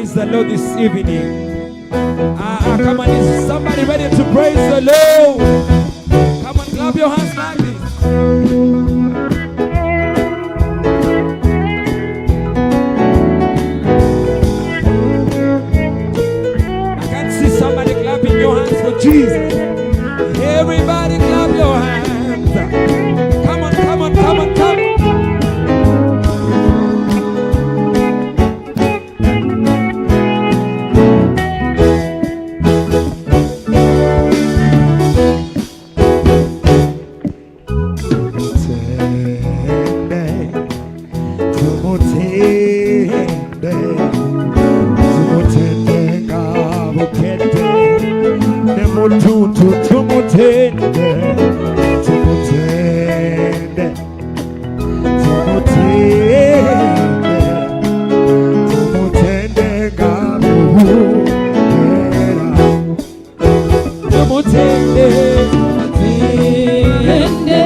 praise the Lord this evening? Come on, is somebody ready to praise the Lord? Come on, clap your hands like this. I can see somebody clapping your hands for Jesus. Everybody clap your hands. Come on, come on, come on, come on. Tuntu, tumutende, tumutende, tumutende, tumutende kabuwungela, tumutende, tumutende,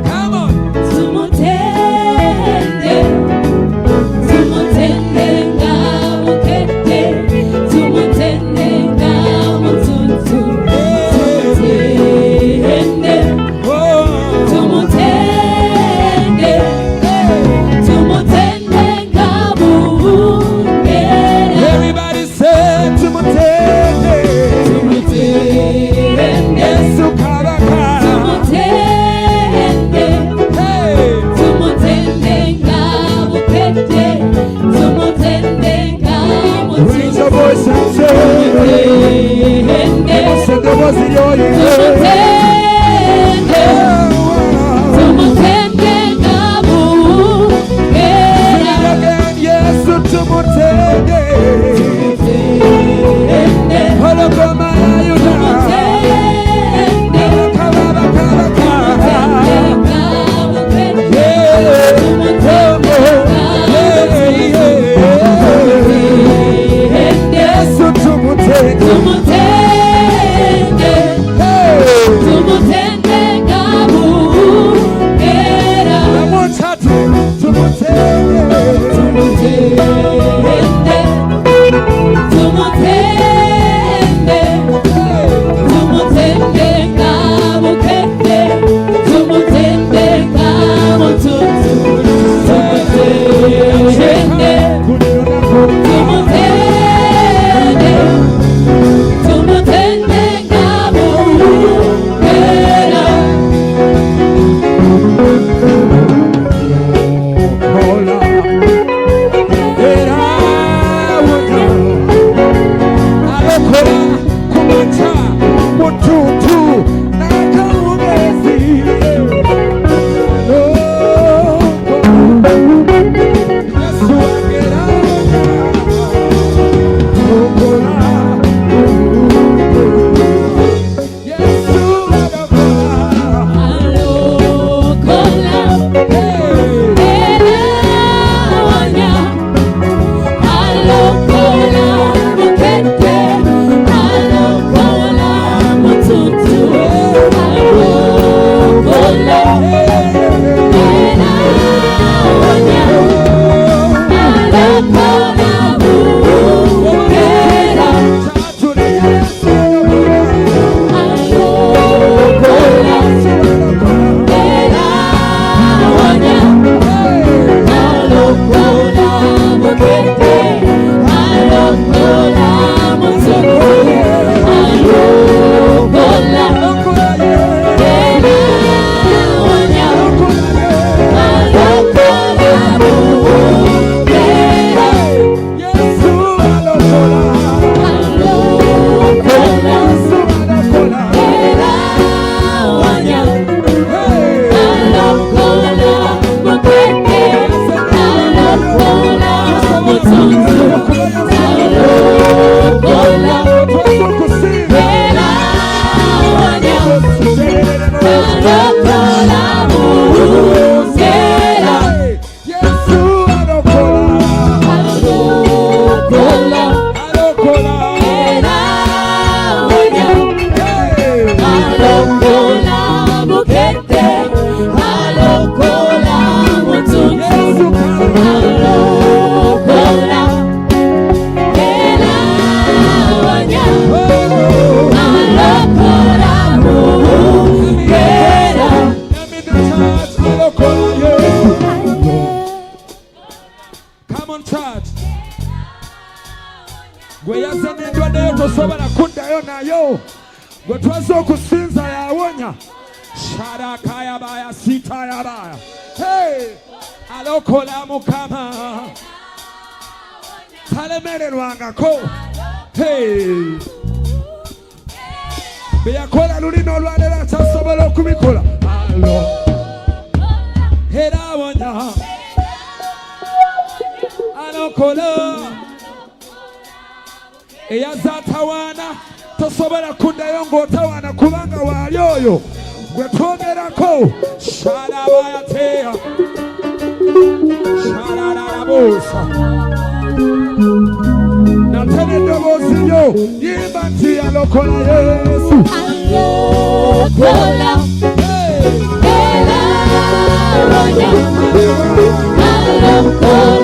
come on, tumutende, tumutende kabukedde, tumutende kamutuntu. gwe twaze okusinza yawonya. Sharakaya baya sitaya baya. Hey, alokola Mukama talemererwangako. Hey, beyakola lulino olwalera tasobola okubikola. Alo era wonya alokola eyazatawana tosobola kuddayo ng'otawaana kubanga waali oyo gwe twogerako. Sharabayateya shararabuusa natene eddoboozi lyo yimba nti alokola Yesu. Alokola era wonya alokola